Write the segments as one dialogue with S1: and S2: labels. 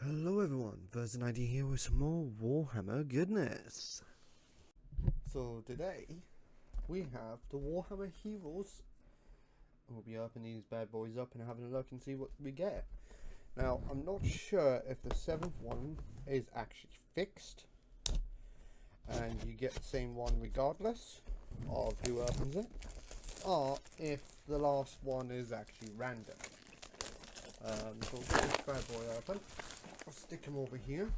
S1: Hello everyone, Version90 here with some more Warhammer goodness. So today, we have the Warhammer Heroes. We'll be opening these bad boys up and having a look and see what we get. Now, I'm not sure if the 7th one is actually fixed, and you get the same one regardless of who opens it, or if the last one is actually random. So we'll get this bad boy open. I'll stick him over here.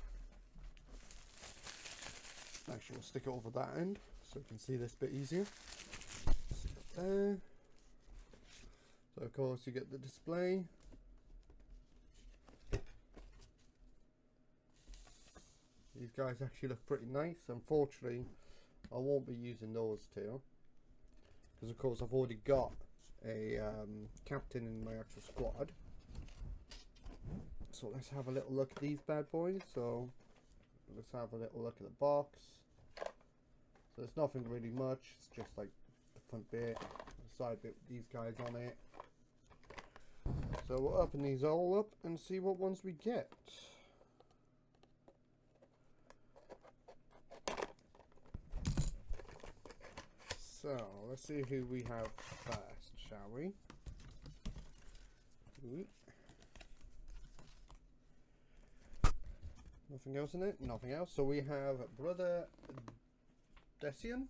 S1: Actually, we'll stick it over that end so we can see this bit easier. Stick it there. So of course you get the display. These guys actually look pretty nice. Unfortunately, I won't be using those two because of course I've already got a captain in my actual squad. So let's have a little look at these bad boys. So let's have a little look at the box. So there's nothing really much. It's just like the front bit, the side bit with these guys on it. So we'll open these all up and see what ones we get. So let's see who we have first, shall we? Ooh. Nothing else in it? Nothing else. So we have Brother Decian,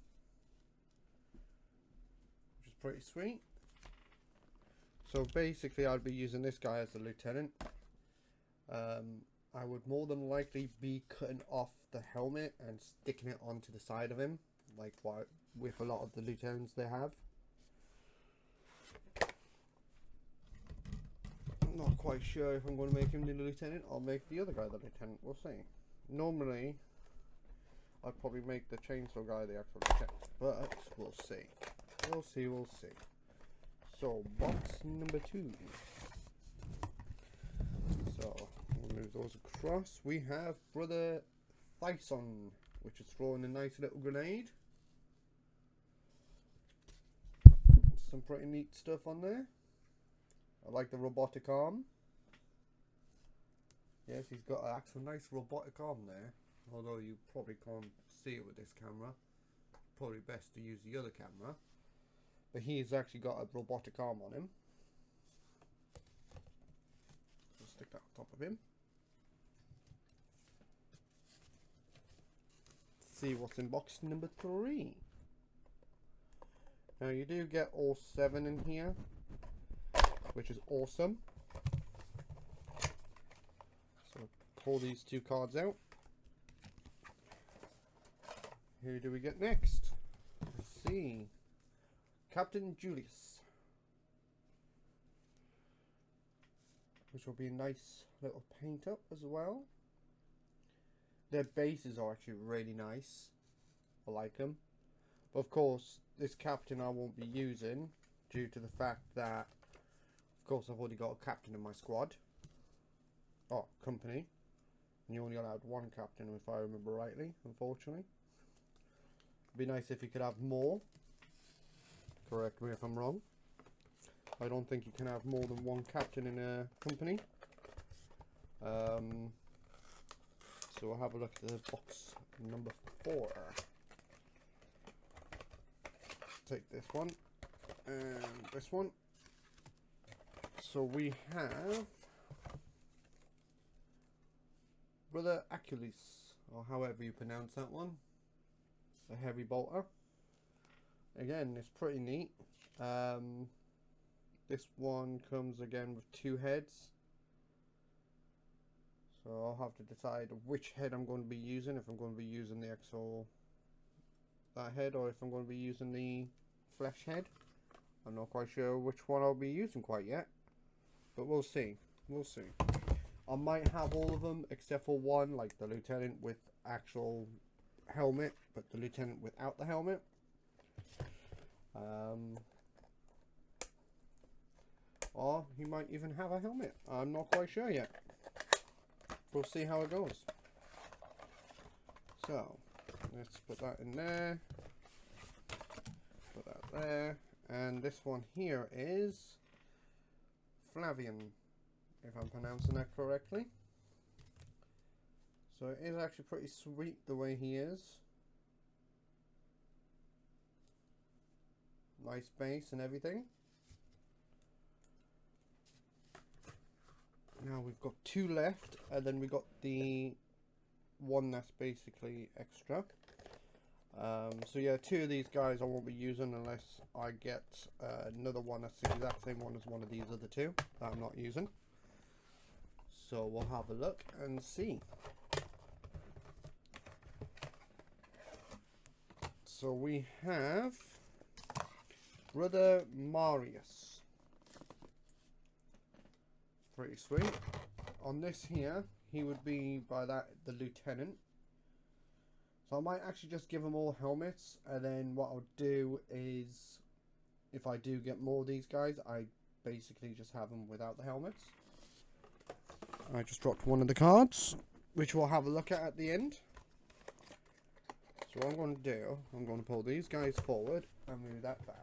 S1: which is pretty sweet. So basically I'd be using this guy as the lieutenant. I would more than likely be cutting off the helmet and sticking it onto the side of him, like what with a lot of the lieutenants they have. I'm not quite sure if I'm going to make him the lieutenant or make the other guy the lieutenant. We'll see. Normally, I'd probably make the chainsaw guy the actual lieutenant, but we'll see. We'll see, we'll see. So, box number 2. So, we'll move those across. We have Brother Thyson, which is throwing a nice little grenade. Some pretty neat stuff on there. I like the robotic arm. Yes, he's got an actual nice robotic arm there. Although you probably can't see it with this camera. Probably best to use the other camera. But he's actually got a robotic arm on him. So stick that on top of him. See what's in box number 3. Now you do get all 7 in here, which is awesome. So pull these 2 cards out. Who do we get next? Let's see. Captain Julius, which will be a nice little paint up as well. Their bases are actually really nice. I like them. But of course, this captain I won't be using due to the fact that, of course, I've already got a captain in my squad. Oh, company. And you only allowed 1 captain if I remember rightly, unfortunately. It'd be nice if you could have more. Correct me if I'm wrong. I don't think you can have more than 1 captain in a company. So we'll have a look at the box number 4. Take this one and this one. So we have Brother Achilles, or however you pronounce that one, a heavy bolter. Again, it's pretty neat. This one comes again with 2 heads, so I'll have to decide which head I'm going to be using, if I'm going to be using the actual that head or if I'm going to be using the flesh head. I'm not quite sure which one I'll be using quite yet, but we'll see. We'll see. I might have all of them except for one, like the lieutenant with actual helmet, but the lieutenant without the helmet. Or he might even have a helmet. I'm not quite sure yet. We'll see how it goes. So, let's put that in there. Put that there. And this one here is Flavian, if I'm pronouncing that correctly. So it is actually pretty sweet the way he is. Nice base and everything. Now we've got 2 left, and then we got the one that's basically extra. So yeah, 2 of these guys I won't be using unless I get another one that's the exact same one as one of these other 2 that I'm not using. So we'll have a look and see. So we have Brother Marius. Pretty sweet. On this here, he would be by that the lieutenant. So I might actually just give them all helmets, and then what I'll do is, if I do get more of these guys, I basically just have them without the helmets. I just dropped one of the cards, which we'll have a look at the end. So what I'm going to do, I'm going to pull these guys forward and move that back.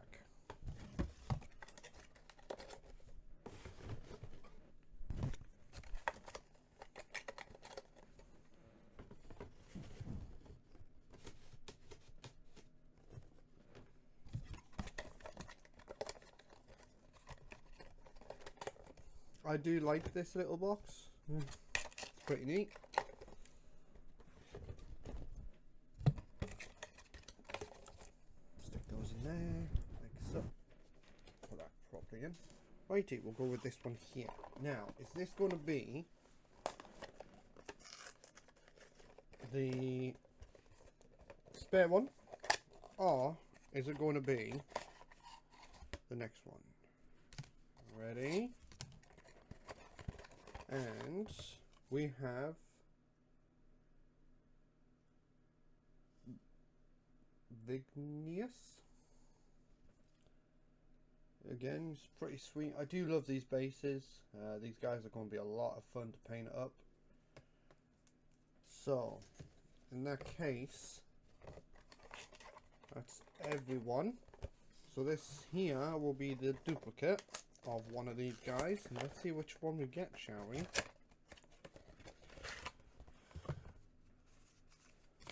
S1: I do like this little box. It's pretty neat. Stick those in there, like so. Put that properly in. Righty, we'll go with this one here. Now, is this going to be the spare one, or is it going to be the next one? Ready? And we have Vignius. Again, it's pretty sweet. I do love these bases. These guys are going to be a lot of fun to paint up. So, in that case, that's everyone. So this here will be the duplicate of one of these guys, and let's see which one we get, shall we?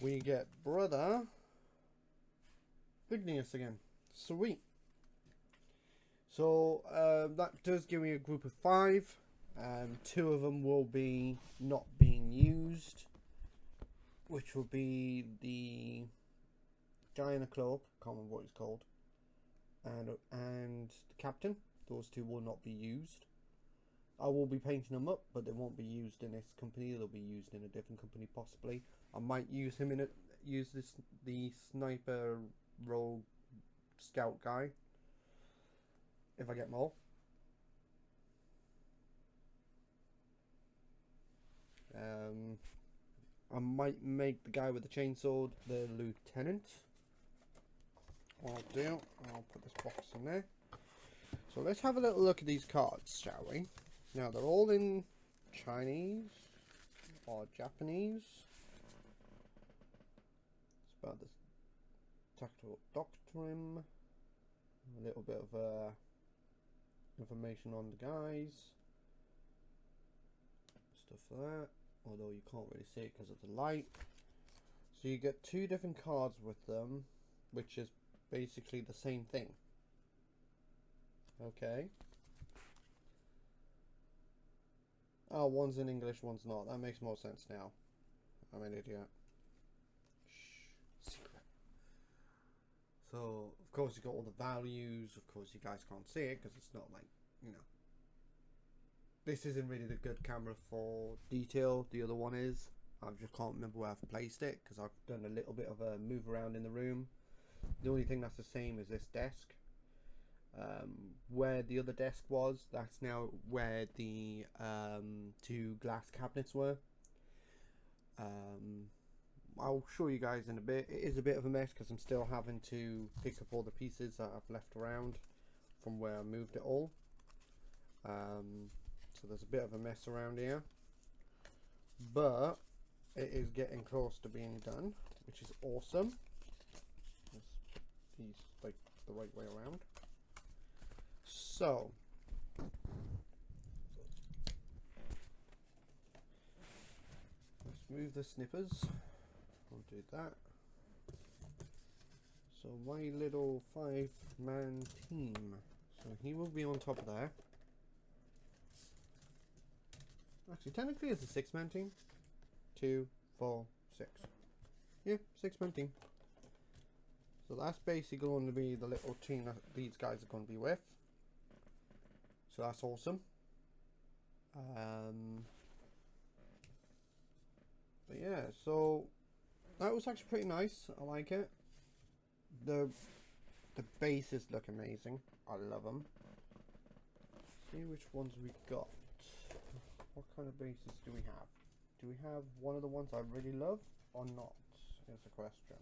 S1: We get Brother Vignius again. Sweet. So that does give me a group of 5. 2 of them will be not being used, which will be the guy in the cloak, can't remember what he's called, and the captain. Those 2 will not be used. I will be painting them up, but they won't be used in this company. They'll be used in a different company, possibly. I might use him in it. Use the sniper rogue scout guy if I get more. I might make the guy with the chainsaw the lieutenant. What I'll do, I'll put this box in there. So let's have a little look at these cards, shall we? Now they're all in Chinese or Japanese. It's about the tactical doctrine. A little bit of information on the guys. Stuff like that. Although you can't really see it because of the light. So you get 2 different cards with them, which is basically the same thing. Okay. Oh, one's in English, one's not. That makes more sense now. I'm an idiot. Shh. Secret. So, of course, you got all the values. Of course, you guys can't see it because it's not like, you know. This isn't really the good camera for detail. The other one is. I just can't remember where I've placed it because I've done a little bit of a move around in the room. The only thing that's the same is this desk. Where the other desk was, that's now where the 2 glass cabinets were. I'll show you guys in a bit. It is a bit of a mess because I'm still having to pick up all the pieces that I've left around from where I moved it all. So there's a bit of a mess around here, but it is getting close to being done, which is awesome. These like the right way around. So let's remove the snippers. We'll do that. So my little 5-man team. So he will be on top of there. Actually, technically it's a 6-man team. 2, 4, 6. Yeah, 6-man team. So that's basically going to be the little team that these guys are going to be with. So that's awesome. But yeah, so that was actually pretty nice. I like it. The bases look amazing. I love them. See which ones we got. What kind of bases do we have? Do we have one of the ones I really love or not? Is the question.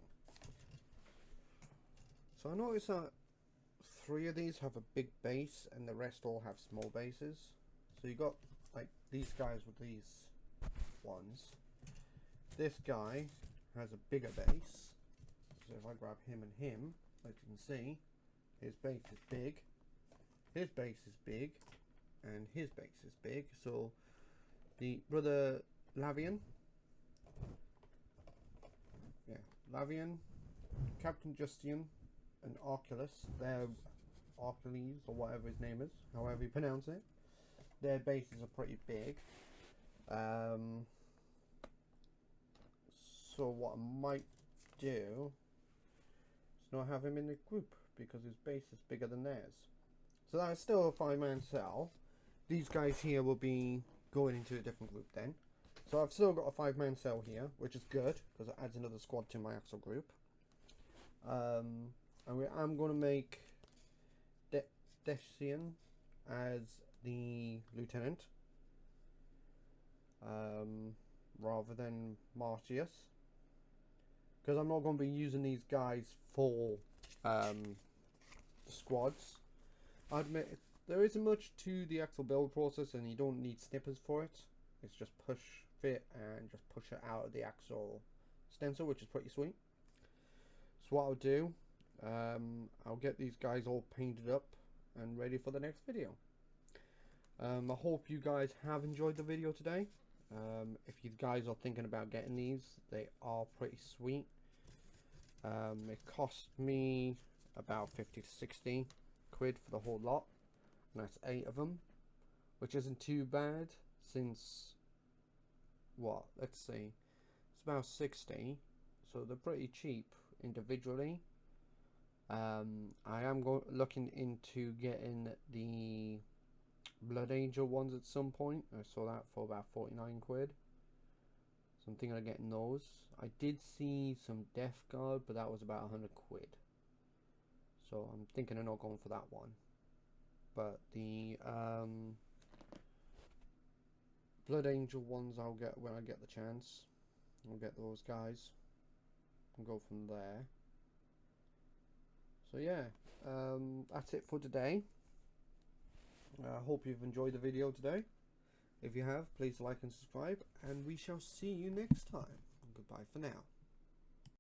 S1: So I noticed that 3 of these have a big base and the rest all have small bases. So you got like these guys with these ones. This guy has a bigger base. So if I grab him and him, as you can see, his base is big, his base is big, and his base is big. So the brother Lavian, Lavian, Captain Justian, and Arculus, they're Arcules or whatever his name is, however you pronounce it. Their bases are pretty big. So what I might do is not have him in the group because his base is bigger than theirs. So that's still a 5-man cell. These guys here will be going into a different group then. So I've still got a 5-man cell here, which is good because it adds another squad to my actual group. And I'm going to make Decian as the lieutenant, rather than Martius, because I'm not going to be using these guys for squads. I admit there isn't much to the actual build process, and you don't need snippers for it. It's just push, fit, and just push it out of the actual stencil, which is pretty sweet. So what I'll do, I'll get these guys all painted up and ready for the next video. I hope you guys have enjoyed the video today. If you guys are thinking about getting these, they are pretty sweet. It cost me about 50 to 60 quid for the whole lot, and that's 8 of them, which isn't too bad since, what, let's see, it's about 60, so they're pretty cheap individually. I am looking into getting the Blood Angel ones at some point. I saw that for about 49 quid. So I'm thinking of getting those. I did see some Death Guard, but that was about 100 quid. So I'm thinking of not going for that one. But the Blood Angel ones I'll get when I get the chance. I'll get those guys and go from there. So yeah, that's it for today. I hope you've enjoyed the video today. If you have, please like and subscribe, and we shall see you next time. Goodbye for now.